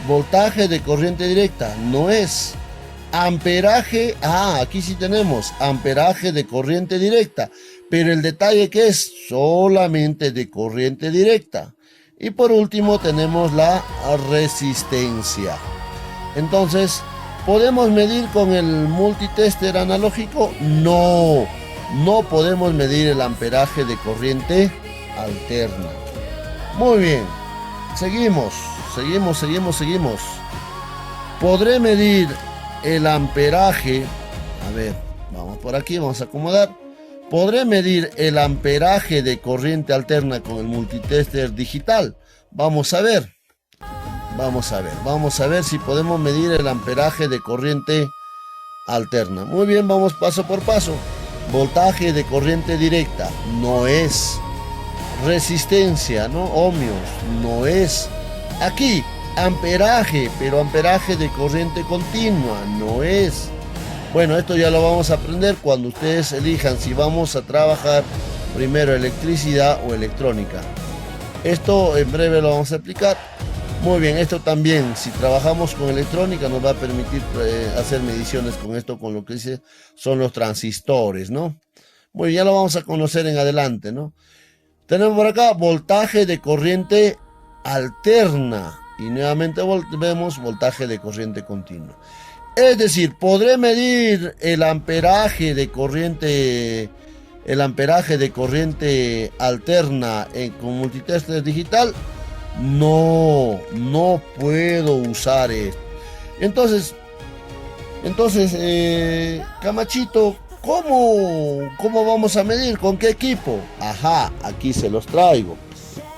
Voltaje de corriente directa, no es. Amperaje, aquí sí tenemos amperaje de corriente directa, pero el detalle que es solamente de corriente directa. Y por último tenemos la resistencia. Entonces, ¿podemos medir con el multitester analógico? No, no podemos medir el amperaje de corriente alterna. Muy bien, seguimos. ¿Podré medir el amperaje? A ver, vamos por aquí, vamos a acomodar. ¿Podré medir el amperaje de corriente alterna con el multitester digital? Vamos a ver si podemos medir el amperaje de corriente alterna. Muy bien, vamos paso por paso. Voltaje de corriente directa, no es. Resistencia, ¿no? Ohmios, no es. Aquí, amperaje, pero amperaje de corriente continua, no es. Bueno, esto ya lo vamos a aprender cuando ustedes elijan si vamos a trabajar primero electricidad o electrónica. Esto en breve lo vamos a explicar. Muy bien, esto también, si trabajamos con electrónica nos va a permitir hacer mediciones con esto, con lo que dice son los transistores, ¿no? Muy bien, ya lo vamos a conocer en adelante, ¿no? Tenemos por acá voltaje de corriente alterna y nuevamente vemos voltaje de corriente continua. Es decir, podré medir el amperaje de corriente alterna con multitester digital. No, no puedo usar esto. Entonces, Camachito, ¿cómo vamos a medir? ¿Con qué equipo? Ajá, aquí se los traigo.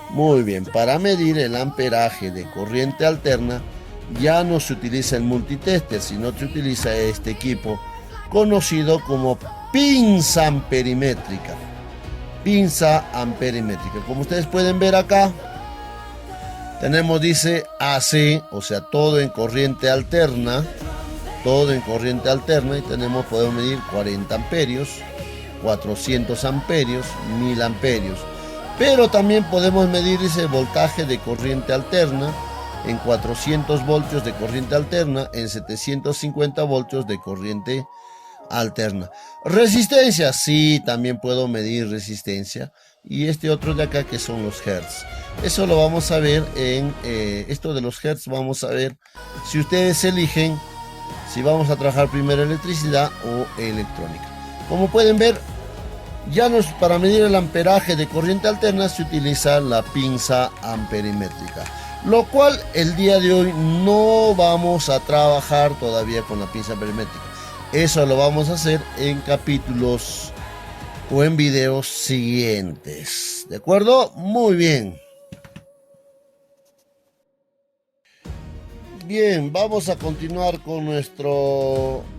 Muy bien, para medir el amperaje de corriente alterna ya no se utiliza el multitester, sino se utiliza este equipo conocido como pinza amperimétrica. Pinza amperimétrica. Como ustedes pueden ver acá, tenemos, dice AC, o sea, todo en corriente alterna. Todo en corriente alterna, y podemos medir 40 amperios, 400 amperios, 1000 amperios. Pero también podemos medir, dice, voltaje de corriente alterna en 400 voltios de corriente alterna, en 750 voltios de corriente alterna. Resistencia, sí, también puedo medir resistencia. Y este otro de acá que son los hertz. Eso lo vamos a ver en esto de los hertz. Vamos a ver si ustedes eligen si vamos a trabajar primero electricidad o electrónica. Como pueden ver, para medir el amperaje de corriente alterna se utiliza la pinza amperimétrica, lo cual el día de hoy no vamos a trabajar todavía con la pinza amperimétrica. Eso lo vamos a hacer en capítulos o en videos siguientes. ¿De acuerdo? Muy bien. Bien, vamos a continuar con en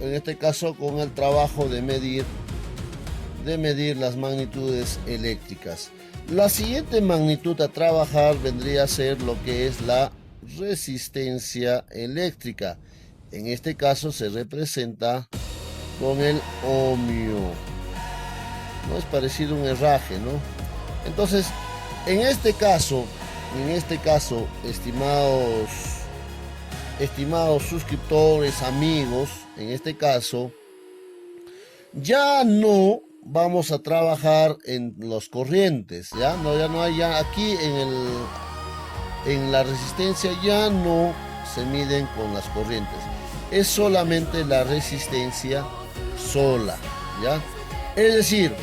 este caso, con el trabajo de medir las magnitudes eléctricas. La siguiente magnitud a trabajar vendría a ser lo que es la resistencia eléctrica. En este caso se representa con el ohmio. No es parecido a un herraje, ¿no? Entonces, en este caso, estimados suscriptores, amigos, en este caso, ya no vamos a trabajar en los corrientes, ya no hay, aquí en la resistencia ya no se miden con las corrientes, es solamente la resistencia sola, ¿ya? Es decir,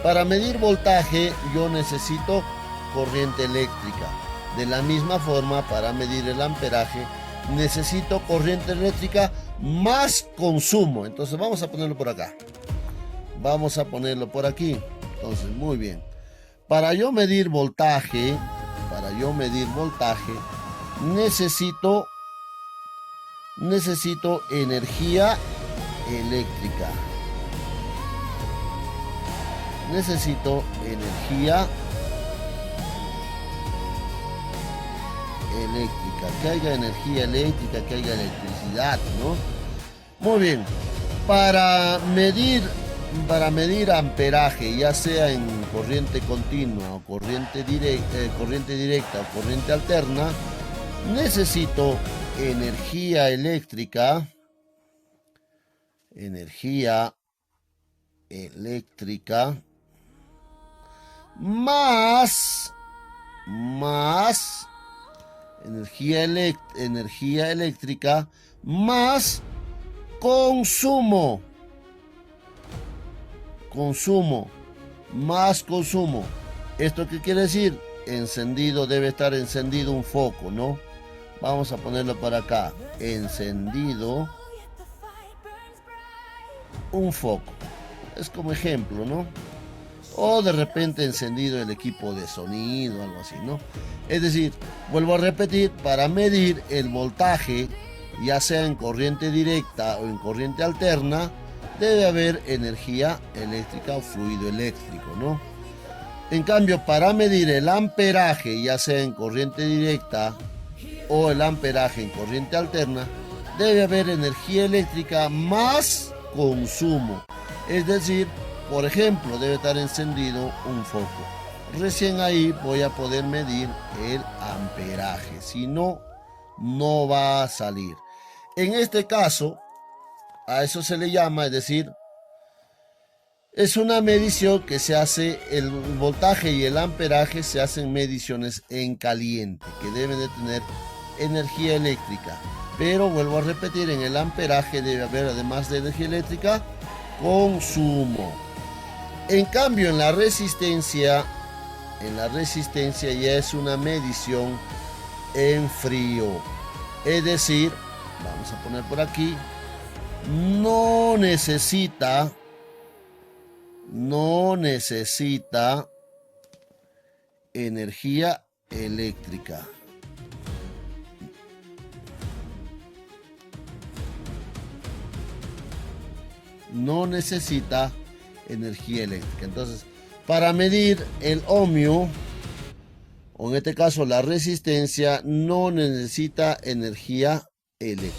para medir voltaje yo necesito corriente eléctrica. De la misma forma, para medir el amperaje necesito corriente eléctrica más consumo. Entonces vamos a ponerlo por acá. Vamos a ponerlo por aquí. Entonces, muy bien. Para yo medir voltaje, necesito energía eléctrica. Necesito energía eléctrica, que haya energía eléctrica, que haya electricidad, ¿no? Muy bien. Para medir amperaje, ya sea en corriente continua o corriente directa o corriente alterna, necesito energía eléctrica más energía eléctrica más consumo, más consumo. ¿Esto qué quiere decir? Debe estar encendido un foco, ¿no? Vamos a ponerlo para acá. Encendido un foco. Es como ejemplo, ¿no? O de repente encendido el equipo de sonido, algo así, ¿no? Es decir, vuelvo a repetir, para medir el voltaje, ya sea en corriente directa o en corriente alterna, debe haber energía eléctrica o fluido eléctrico, ¿no? En cambio, para medir el amperaje, ya sea en corriente directa o el amperaje en corriente alterna, debe haber energía eléctrica más consumo. Es decir, por ejemplo, debe estar encendido un foco. Recién ahí voy a poder medir el amperaje. Si no, no va a salir. En este caso, a eso se le llama, es decir, es una medición que se hace, el voltaje y el amperaje se hacen mediciones en caliente, que deben de tener energía eléctrica. Pero vuelvo a repetir, en el amperaje debe haber, además de energía eléctrica, consumo. En cambio, en la resistencia ya es una medición en frío. Es decir, vamos a poner por aquí, no necesita energía eléctrica. No necesita energía eléctrica. Entonces, para medir el ohmio, o en este caso la resistencia, no necesita energía eléctrica.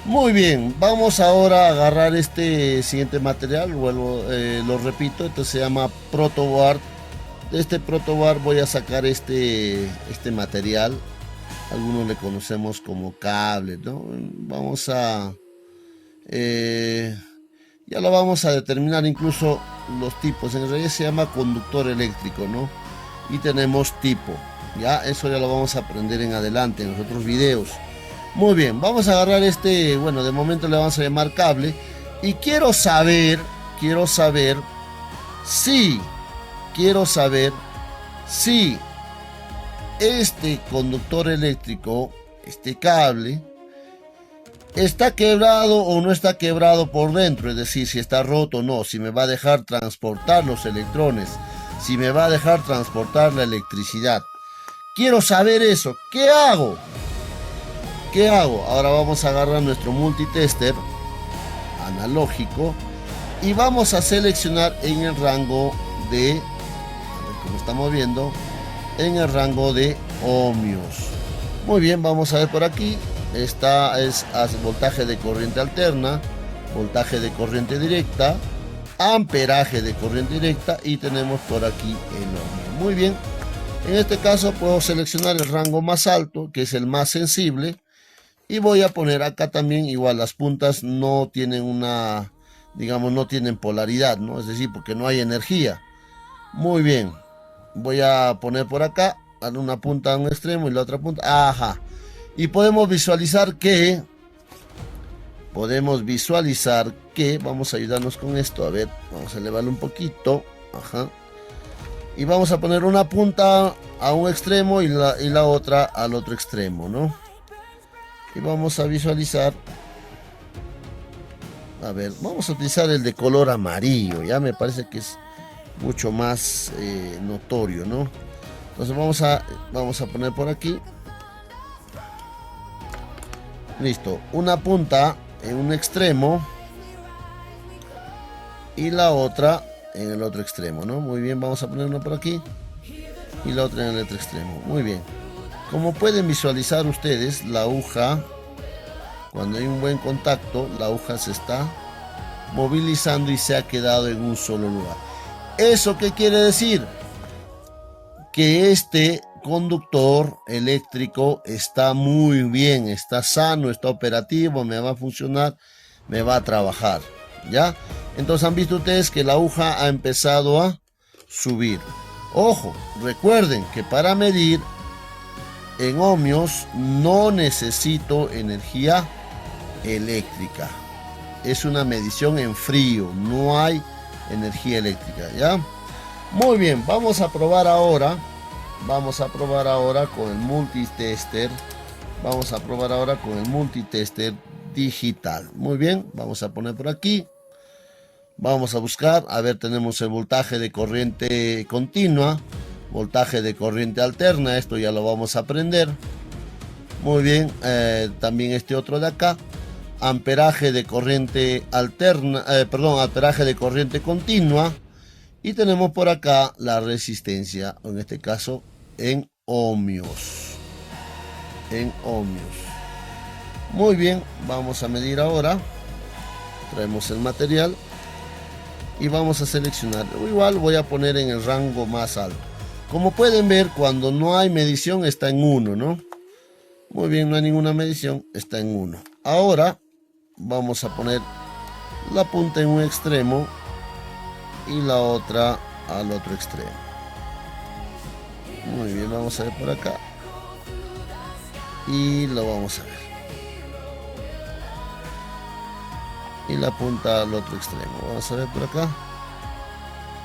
Muy bien, vamos ahora a agarrar este siguiente material. Vuelvo, lo repito, esto se llama protoboard. De este protoboard voy a sacar este material. Algunos le conocemos como cable, ¿no? Vamos a ya lo vamos a determinar, incluso los tipos. En realidad se llama conductor eléctrico, ¿no? Y tenemos tipo, ya eso ya lo vamos a aprender en adelante en los otros videos. Muy bien, vamos a agarrar bueno, de momento le vamos a llamar cable. Y quiero saber si este conductor eléctrico, este cable, está quebrado o no está quebrado por dentro. Es decir, si está roto o no, si me va a dejar transportar los electrones, si me va a dejar transportar la electricidad. Quiero saber eso. ¿Qué hago? Ahora vamos a agarrar nuestro multitester analógico y vamos a seleccionar en el rango de, como estamos viendo, en el rango de ohmios. Muy bien, vamos a ver por aquí. Esta es voltaje de corriente alterna, voltaje de corriente directa, amperaje de corriente directa, y tenemos por aquí el ohmio. Muy bien, en este caso puedo seleccionar el rango más alto, que es el más sensible, y voy a poner acá también igual. Las puntas no tienen no tienen polaridad, ¿no? Es decir, porque no hay energía. Muy bien, voy a poner por acá una punta a un extremo y la otra punta, ajá. Y podemos visualizar que, vamos a ayudarnos con esto. A ver, vamos a elevarlo un poquito, ajá. Y vamos a poner una punta a un extremo y la otra al otro extremo, ¿no? Y vamos a visualizar. A ver, vamos a utilizar el de color amarillo, ya me parece que es mucho más notorio, ¿no? Entonces vamos a poner por aquí. Listo, una punta en un extremo y la otra en el otro extremo, ¿no? Muy bien, vamos a poner una por aquí y la otra en el otro extremo. Muy bien. Como pueden visualizar ustedes, la aguja, cuando hay un buen contacto, la aguja se está movilizando y se ha quedado en un solo lugar. ¿Eso qué quiere decir? Que este conductor eléctrico está muy bien, está sano, está operativo, me va a funcionar, me va a trabajar, ¿ya? Entonces han visto ustedes que la aguja ha empezado a subir. Ojo, recuerden que para medir en ohmios no necesito energía eléctrica. Es una medición en frío, no hay energía eléctrica, ¿ya? Muy bien, vamos a probar ahora con el multitester. Vamos a probar ahora con el multitester digital. Muy bien, vamos a poner por aquí. Vamos a buscar, a ver, tenemos el voltaje de corriente continua, voltaje de corriente alterna, esto ya lo vamos a aprender. Muy bien, también este otro de acá, amperaje de corriente alterna, amperaje de corriente continua. Y tenemos por acá la resistencia, en este caso en ohmios. Muy bien, vamos a medir ahora. Traemos el material y vamos a seleccionar. Igual voy a poner en el rango más alto. Como pueden ver, cuando no hay medición está en 1, ¿no? Muy bien, no hay ninguna medición, está en 1. Ahora vamos a poner la punta en un extremo y la otra al otro extremo. Muy bien, vamos a ver por acá. y lo vamos a ver. Y la punta al otro extremo. Vamos a ver por acá.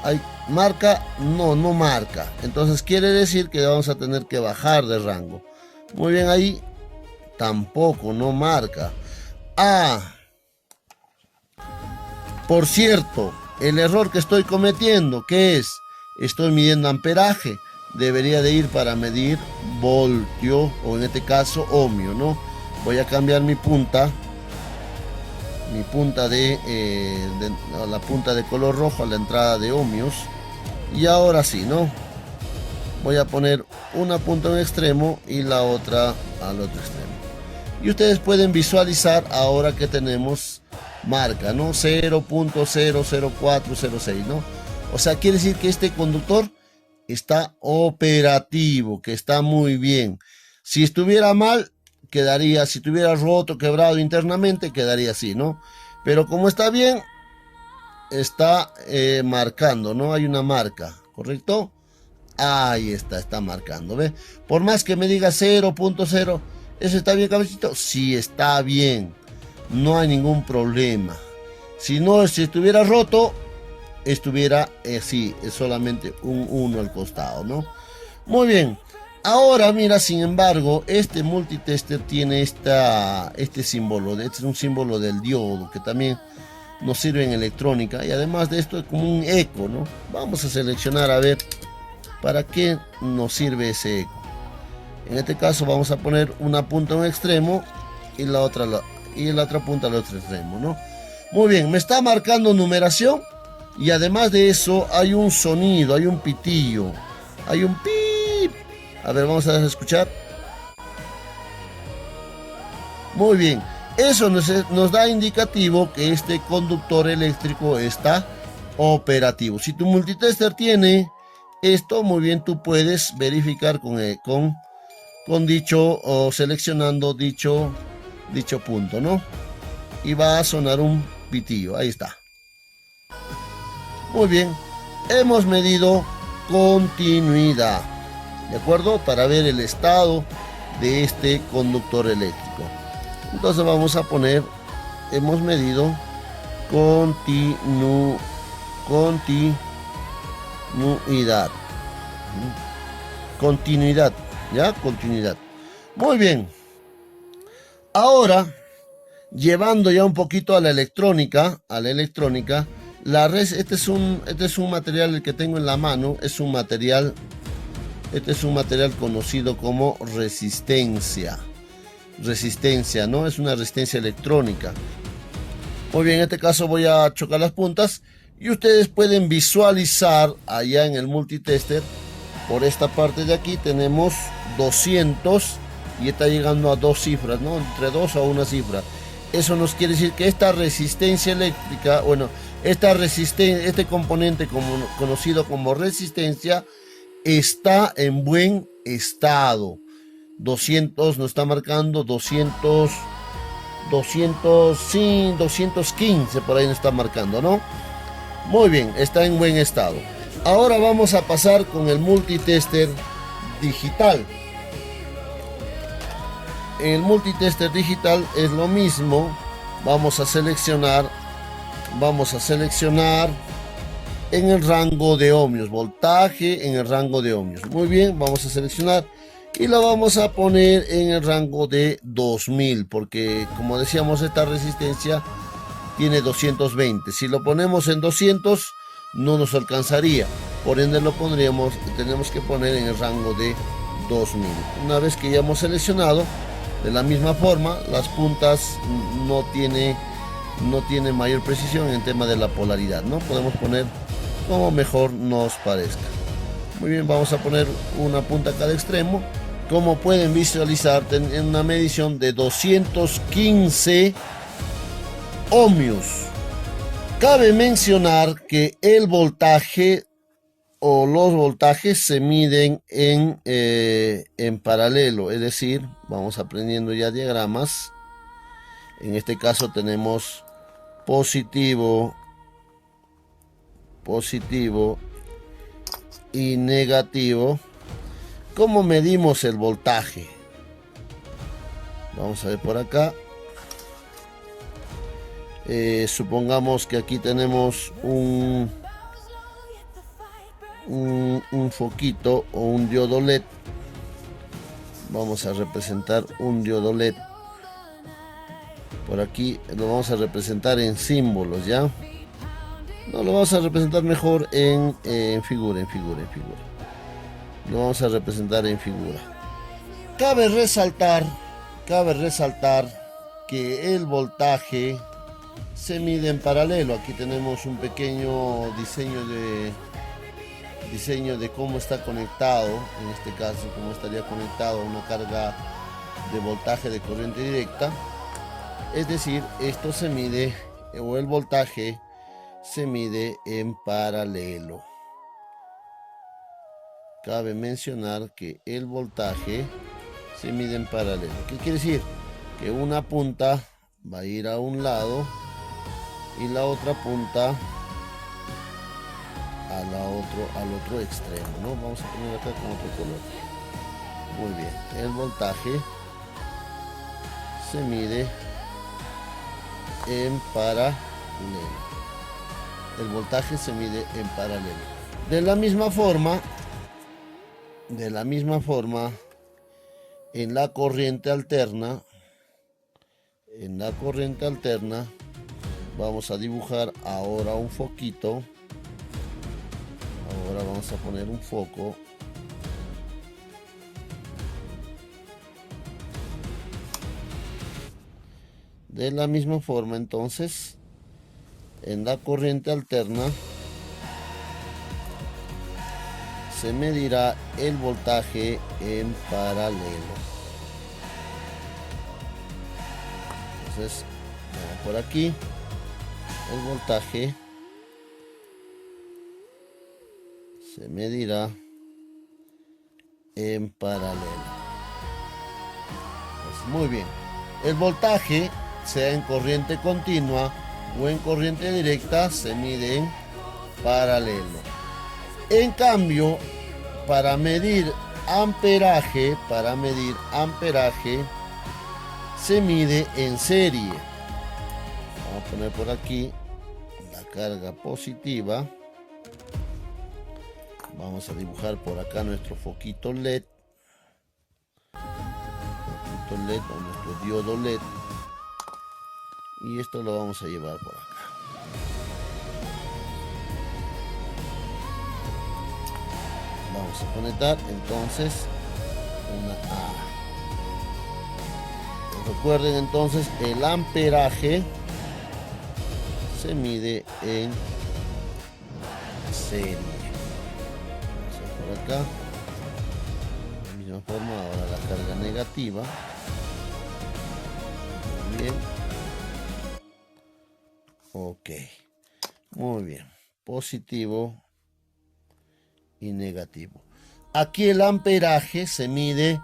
¿Hay marca? No, no marca. Entonces quiere decir que vamos a tener que bajar de rango. Muy bien, ahí tampoco, no marca. Ah, por cierto, el error que estoy cometiendo, ¿qué es? Estoy midiendo amperaje. Debería de ir para medir voltio, o en este caso ohmio, ¿no? Voy a cambiar mi punta la punta de color rojo a la entrada de ohmios. Y ahora sí, ¿no? Voy a poner una punta en un extremo y la otra al otro extremo. Y ustedes pueden visualizar ahora que tenemos marca, ¿no? 0.00406, ¿no? O sea, quiere decir que este conductor está operativo, que está muy bien. Si estuviera mal, quedaría, si estuviera roto, quebrado internamente, quedaría así, ¿no? Pero como está bien, está marcando, ¿no? Hay una marca, ¿correcto? Ahí está marcando, ¿ve? Por más que me diga 0.0, ¿eso está bien, cabecito? Sí, está bien. No hay ningún problema. Si no, si estuviera roto, estuviera así, es solamente un 1 al costado, ¿no? Muy bien. Ahora, mira, sin embargo, este multitester tiene este símbolo. Este es un símbolo del diodo que también nos sirve en electrónica. Y además de esto es como un eco, ¿no? Vamos a seleccionar a ver para qué nos sirve ese eco. En este caso vamos a poner una punta en un extremo y la otra punta al otro extremo, ¿no? Muy bien, me está marcando numeración. Y además de eso hay un sonido, hay un pitillo, hay un pip. A ver, vamos a escuchar. Muy bien, eso nos da indicativo que este conductor eléctrico está operativo. Si tu multitester tiene esto, muy bien, tú puedes verificar con dicho o seleccionando dicho punto, ¿no? Y va a sonar un pitillo, ahí está. Muy bien, hemos medido continuidad, ¿de acuerdo? Para ver el estado de este conductor eléctrico. Entonces vamos a poner, hemos medido continuidad. Continuidad, ¿ya? Continuidad. Muy bien. Ahora, llevando ya un poquito a la electrónica, este es un material el que tengo en la mano, este es un material conocido como resistencia, ¿no? Es una resistencia electrónica. Muy bien, en este caso voy a chocar las puntas y ustedes pueden visualizar allá en el multitester, por esta parte de aquí tenemos 200 y está llegando a dos cifras, ¿no? Entre 2 a una cifra. Eso nos quiere decir que esta resistencia eléctrica, bueno, este componente conocido como resistencia está en buen estado. 200 nos está marcando 215 por ahí nos está marcando, ¿no? Muy bien, está en buen estado. Ahora vamos a pasar con el multitester digital. En el multitester digital es lo mismo. Vamos a seleccionar en el rango de ohmios, voltaje en el rango de ohmios. Muy bien, vamos a seleccionar y lo vamos a poner en el rango de 2000, porque como decíamos, esta resistencia tiene 220. Si lo ponemos en 200 no nos alcanzaría, por ende tenemos que poner en el rango de 2000. Una vez que ya hemos seleccionado, de la misma forma, las puntas no tiene mayor precisión en el tema de la polaridad, ¿no? Podemos poner como mejor nos parezca. Muy bien, vamos a poner una punta a cada extremo. Como pueden visualizar, en una medición de 215 ohmios. Cabe mencionar que el voltaje o los voltajes se miden en paralelo, es decir, vamos aprendiendo ya diagramas. En este caso tenemos positivo y negativo. ¿Cómo medimos el voltaje? Vamos a ver por acá. Supongamos que aquí tenemos un foquito o un diodo LED. Vamos a representar un diodo LED. Por aquí lo vamos a representar en símbolos, ¿ya? No, lo vamos a representar mejor en figura. Lo vamos a representar en figura. Cabe resaltar que el voltaje se mide en paralelo. Aquí tenemos un pequeño diseño de cómo está conectado, en este caso cómo estaría conectado a una carga de voltaje de corriente directa. Es decir, esto se mide, o el voltaje se mide en paralelo. Cabe mencionar que el voltaje se mide en paralelo. ¿Qué quiere decir? Que una punta va a ir a un lado y la otra punta al otro extremo, ¿no? Vamos a poner acá con otro color. Muy bien, el voltaje se mide en paralelo. El voltaje se mide en paralelo. De la misma forma, en la corriente alterna, vamos a dibujar ahora un foquito. Ahora vamos a poner un foco. De la misma forma, entonces, en la corriente alterna se medirá el voltaje en paralelo. Entonces, por aquí, el voltaje se medirá en paralelo. Pues muy bien. El voltaje, sea en corriente continua o en corriente directa, se mide en paralelo. En cambio, para medir amperaje, se mide en serie. Vamos a poner por aquí la carga positiva. Vamos a dibujar por acá nuestro foquito LED. O nuestro diodo LED. Y esto lo vamos a llevar por acá. Vamos a conectar entonces una A. Recuerden entonces, el amperaje se mide en serie. Por acá, de la misma forma, ahora la carga negativa. Muy bien. Ok, muy bien. Positivo y negativo. Aquí el amperaje se mide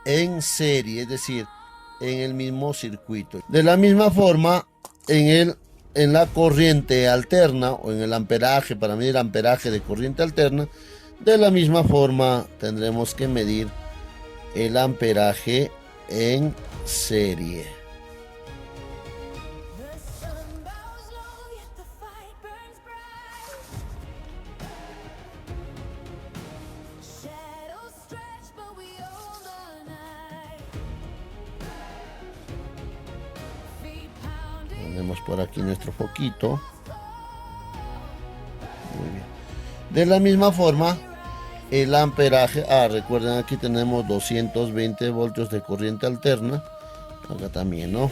en serie, es decir, en el mismo circuito. De la misma forma, en la corriente alterna o en el amperaje, para medir amperaje de corriente alterna, de la misma forma tendremos que medir el amperaje en serie. Ponemos por aquí nuestro foquito. Muy bien. De la misma forma, el amperaje, recuerden, aquí tenemos 220 voltios de corriente alterna. Acá también, ¿no?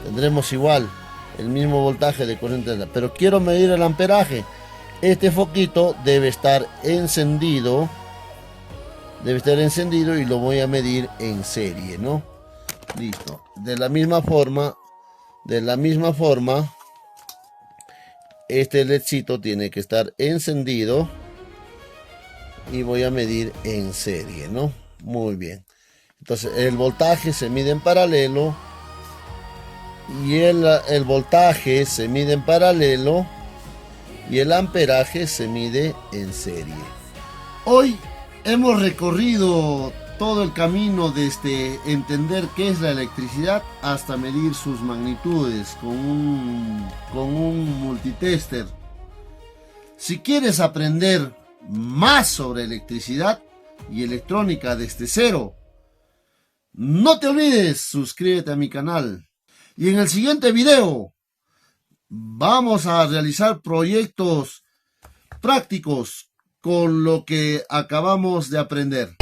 Tendremos igual el mismo voltaje de corriente alterna, pero quiero medir el amperaje. Este foquito debe estar encendido. Y lo voy a medir en serie, ¿no? Listo. De la misma forma, este ledcito tiene que estar encendido y voy a medir en serie, ¿no? Muy bien. Entonces el voltaje se mide en paralelo y el voltaje se mide en paralelo y el amperaje se mide en serie. Hoy hemos recorrido todo el camino desde entender qué es la electricidad hasta medir sus magnitudes con un multitester. Si quieres aprender más sobre electricidad y electrónica desde cero, no te olvides, suscríbete a mi canal. Y en el siguiente video vamos a realizar proyectos prácticos con lo que acabamos de aprender.